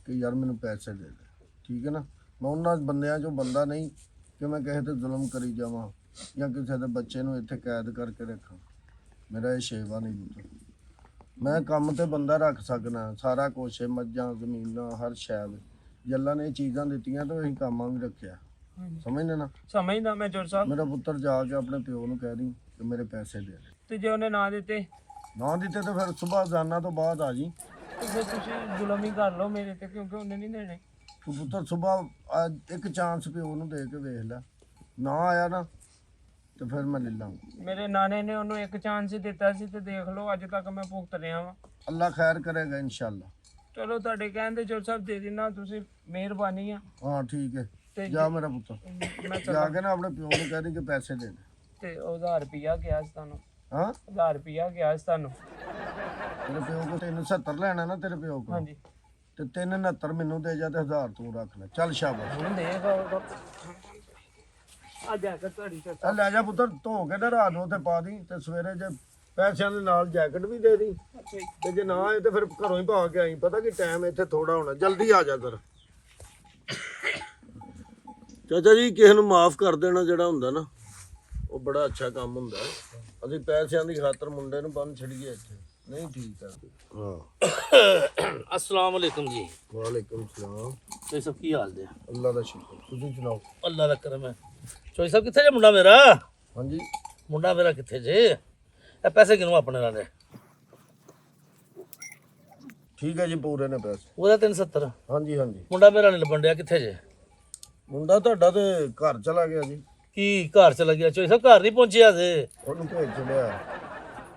ਕਿ ਯਾਰ ਮੈਨੂੰ ਪੈਸੇ ਦੇ ਦੇ। ਠੀਕ ਹੈ ਨਾ? ਮੈਂ ਉਹਨਾਂ ਬੰਦਿਆਂ 'ਚੋਂ ਬੰਦਾ ਨਹੀਂ ਕਿ ਮੈਂ ਕਿਸੇ ਤੇ ਜ਼ੁਲਮ ਕਰੀ ਜਾਵਾਂ ਜਾਂ ਕਿਸੇ ਦੇ ਬੱਚੇ ਨੂੰ ਇੱਥੇ ਕੈਦ ਕਰਕੇ ਰੱਖਾਂ। ਮੇਰਾ ਇਹ ਸ਼ੇਵਾ ਨਹੀਂ ਪੁੱਤ। ਮੈਂ ਕੰਮ ਤੇ ਬੰਦਾ ਰੱਖ ਸਕਦਾ, ਸਾਰਾ ਕੁਛ, ਮੱਝਾਂ, ਜ਼ਮੀਨਾਂ, ਹਰ ਸ਼ੈ। ਜੱਲਾਂ ਨੇ ਇਹ ਚੀਜ਼ਾਂ ਦਿੱਤੀਆਂ ਤਾਂ ਅਸੀਂ ਕੰਮਾਂ ਵੀ ਰੱਖਿਆ। ਸਮਝਦੇ ਨਾ? ਸਮਝਦਾ ਮੈਂ ਚੌਰ ਸਾਹਿਬ। ਮੇਰਾ ਪੁੱਤਰ ਜਾ ਕੇ ਆਪਣੇ ਪਿਓ ਨੂੰ ਕਹਿ ਦੀ ਕਿ ਮੇਰੇ ਪੈਸੇ ਦੇ ਦੇ। ਤੇ ਜੇ ਉਹਨੇ ਨਾ ਦਿੱਤੇ? ਨਾ ਦਿੱਤੇ ਤਾਂ ਫਿਰ ਸਵੇਰ ਜਾਣਾ ਤੋਂ ਬਾਅਦ ਆ ਜੀ। ਤੇ ਫਿਰ ਤੁਸੀਂ ਜ਼ੁਲਮ ਹੀ ਕਰ ਲਓ ਮੇਰੇ ਤੇ, ਕਿਉਂਕਿ ਉਹਨੇ ਨਹੀਂ ਦੇਣੇ। ਤੂੰ ਪੁੱਤਰ ਸਵੇਰ ਇੱਕ ਚਾਂਸ ਪਿਓ ਨੂੰ ਦੇ ਕੇ ਵੇਖ ਲੈ, ਨਾ ਆਇਆ ਨਾ ਤੇ ਫਿਰ ਮੈਂ ਲੈ ਲਾਂਗਾ। ਮੇਰੇ ਨਾਨੇ ਨੇ ਉਹਨੂੰ ਇੱਕ ਚਾਂਸ ਹੀ ਦਿੱਤਾ ਸੀ ਤੇ ਦੇਖ ਲਓ ਅੱਜ ਤੱਕ ਮੈਂ ਭੁਗਤ ਰਿਹਾ ਵਾਂ। ਅੱਲਾ ਖੈਰ ਕਰੇਗਾ ਇਨਸ਼ਾਅੱਲਾ। ਚਲੋ ਤੁਹਾਡੇ ਕਹਿੰਦੇ ਚੌਰ ਸਾਹਿਬ ਦੇ ਦੇਣਾ, ਤੁਸੀਂ ਮਿਹਰਬਾਨੀ ਆ। ਹਾਂ ਠੀਕ ਹੈ, ਤੇ ਜਾ ਮੇਰਾ ਪੁੱਤਰ, ਮੈਂ ਜਾ ਕੇ ਨਾ ਆਪਣੇ ਪਿਓ ਨੂੰ ਕਹਿ ਦੇ ਕਿ ਪੈਸੇ ਦੇ ਦੇ। ਤੇ 1000 ਰੁਪਿਆ ਗਿਆ ਸੀ ਤੁਹਾਨੂੰ। ਹਾਂ 1000 ਰੁਪਿਆ ਗਿਆ ਸੀ ਤੁਹਾਨੂੰ। ਤੇਰੇ ਪਿਓ ਕੋ 370 ਲੈਣਾ ਨਾ ਤੇਰੇ ਪਿਓ ਕੋ, ਹਾਂਜੀ। ਤੇ 369 ਮੈਨੂੰ ਦੇ ਜਾ ਤੇ 1000 ਤੂੰ ਰੱਖ ਲੈ। ਚੱਲ ਸ਼ਾਬਾਸ਼। ਹੁਣ ਦੇਗਾ ਆ ਜਾ ਕੇ ਤੁਹਾਡੀ ਚੌਰ ਚੱਲ ਲੈ ਜਾ ਪੁੱਤਰ, ਧੋ ਕੇ ਨਾ ਰਾਤ ਨੂੰ ਉੱਥੇ ਪਾ ਦੀ ਤੇ ਸਵੇਰੇ ਜੇ ਪੈਸਿਆਂ ਦੇ ਨਾਲ ਜੈਕਟ ਵੀ ਦੇ ਦੀ। ਸਾਹਿਬ। ਤੇ ਜੇ ਨਾ ਆਏ ਤੇ ਫਿਰ ਘਰੋਂ ਹੀ ਪਾ ਕੇ ਆਈ। ਪਤਾ ਕਿ ਟਾਈਮ ਇੱਥੇ ਥੋੜਾ ਹੋਣਾ, ਜਲਦੀ ਆ ਜਾ ਕਰ। ਚਾਚਾ ਜੀ ਕਿਸੇ ਨੂੰ ਮਾਫ ਕਰ ਦੇਣਾ ਜਿਹੜਾ ਹੁੰਦਾ ਨਾ, ਉਹ ਬੜਾ ਅੱਛਾ ਕੰਮ ਹੁੰਦਾ। ਅਸੀਂ ਪੈਸਿਆਂ ਦੀ ਖਾਤਰ ਮੁੰਡੇ ਨੂੰ ਬੰਨ ਛੜੀਏ ਇੱਥੇ ਨਹੀਂ ਠੀਕ ਆ। ਹਾਂ अस्सलाम वालेकुम जी। ਵਾਲੇਕੁਮ ਸਲਾਮ। चौई साहब की हाल जे? ਅੱਲਾ ਦਾ ਸ਼ੁਕਰ, ਤੁਸੀਂ ਸੁਣਾਓ। अल्लाह दा करम है। चौई साहब किथे जे मुंडा मेरा? ਹਾਂਜੀ मुंडा मेरा किथे जे? ए पैसे किनू अपने नाल? ਠੀਕ ਹੈ ਜੀ, ਪੂਰੇ ਨੇ ਪੈਸੇ। ਉਹਦਾ 370। ਹਾਂਜੀ ਹਾਂਜੀ। ਮੁੰਡਾ ਮੇਰਾ ਨਹੀਂ ਲੱਭਣ ਡਿਆ, ਕਿੱਥੇ ਜੇ? ਮੁੰਡਾ ਤੁਹਾਡਾ ਤੇ ਘਰ ਚਲਾ ਗਿਆ ਜੀ। ਕੀ ਘਰ ਚਲਾ ਗਿਆ? ਚੌਈ ਸਾਹਿਬ ਘਰ ਨਹੀਂ ਪਹੁੰਚਿਆ ਜੇ। ਉਹਨੂੰ ਭੇਜ ਛੜਿਆ।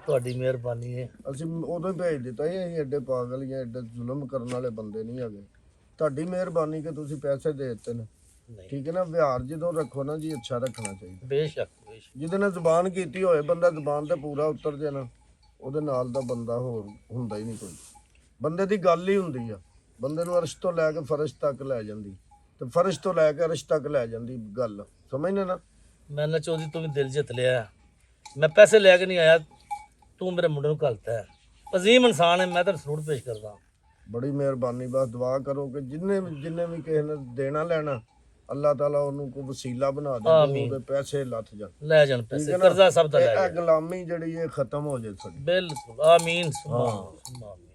ਤੁਹਾਡੀ ਮਿਹਰਬਾਨੀ ਹੈ। ਅਸੀਂ ਉਦੋਂ ਹੀ ਭੇਜ ਦਿੱਤਾ ਜੀ। ਅਸੀਂ ਐਡੇ ਪਾਗਲ ਜਾਂ ਐਡੇ ਜ਼ੁਲਮ ਕਰਨ ਵਾਲੇ ਬੰਦੇ ਨਹੀਂ ਹੈਗੇ। ਤੁਹਾਡੀ ਮਿਹਰਬਾਨੀ ਕਿ ਤੁਸੀਂ ਪੈਸੇ ਦੇ ਦਿੱਤੇ ਨੇ। ਨਹੀਂ ਠੀਕ ਹੈ ਨਾ? ਵਿਹਾਰ ਜਦੋਂ ਰੱਖੋ ਨਾ ਜੀ, ਅੱਛਾ ਰੱਖਣਾ ਚਾਹੀਦਾ। ਬੇਸ਼ੱਕ ਬੇਸ਼ੱਕ। ਜਿਹਦੇ ਨਾਲ ਜ਼ੁਬਾਨ ਕੀਤੀ ਹੋਏ ਬੰਦਾ ਜ਼ੁਬਾਨ ਤੇ ਪੂਰਾ ਉਤਰ ਜੇ ਨਾ, ਉਹਦੇ ਨਾਲ ਦਾ ਬੰਦਾ ਹੋਰ ਹੁੰਦਾ ਹੀ ਨਹੀਂ ਕੋਈ। ਬੰਦੇ ਦੀ ਗੱਲ ਹੀ ਹੁੰਦੀ ਆ, ਬੰਦੇ ਨੂੰ ਅਰਸ਼ ਤੋਂ ਲੈ ਕੇ ਫਰਸ਼ ਤੱਕ ਲੈ ਜਾਂਦੀ, ਤੇ ਫਰਸ਼ ਤੋਂ ਲੈ ਕੇ ਅਰਸ਼ ਤੱਕ ਲੈ ਜਾਂਦੀ ਗੱਲ। ਸਮਝਦੇ ਨਾ? ਮੈਂ ਨਾ ਚਾਹੁੰਦੀ ਤੂੰ ਵੀ ਦਿਲ ਜਿੱਤ ਲਿਆ। ਮੈਂ ਪੈਸੇ ਲੈ ਕੇ ਨਹੀਂ ਆਇਆ, ਤੂੰ ਮੇਰੇ ਮੁੰਡੇ ਨੂੰ ਘੱਲਤਾ। ਅਜ਼ੀਮ ਇਨਸਾਨ ਹੈ, ਮੈਂ ਤੈਨੂੰ ਸਲੂਟ ਪੇਸ਼ ਕਰਦਾ। ਬੜੀ ਮਿਹਰਬਾਨੀ, ਬਸ ਦੁਆ ਕਰੋ ਕਿ ਜਿੰਨੇ ਵੀ ਕਿਸੇ ਨੇ ਦੇਣਾ ਲੈਣਾ ਅੱਲਾਹ ਤਾਲਾ ਉਹਨੂੰ ਕੋਈ ਵਸੀਲਾ ਬਣਾ ਦੇ, ਆਮੀਨ। ਉਹਦੇ ਪੈਸੇ ਲੱਥ ਜਾਣ, ਲੈ ਜਾਣ ਪੈਸੇ, ਠੀਕ ਹੈ ਨਾ? ਕਰਜ਼ਾ ਸਭ ਦਾ ਲੈ ਇਹ ਜਾਣ। ਗੁਲਾਮੀ ਜਿਹੜੀ ਇਹ ਖਤਮ ਹੋ ਜਾਏ ਸਾਡੀ। ਬਿਲਕੁਲ, ਆਮੀਨ ਸੁਮਾ ਆਮੀਨ।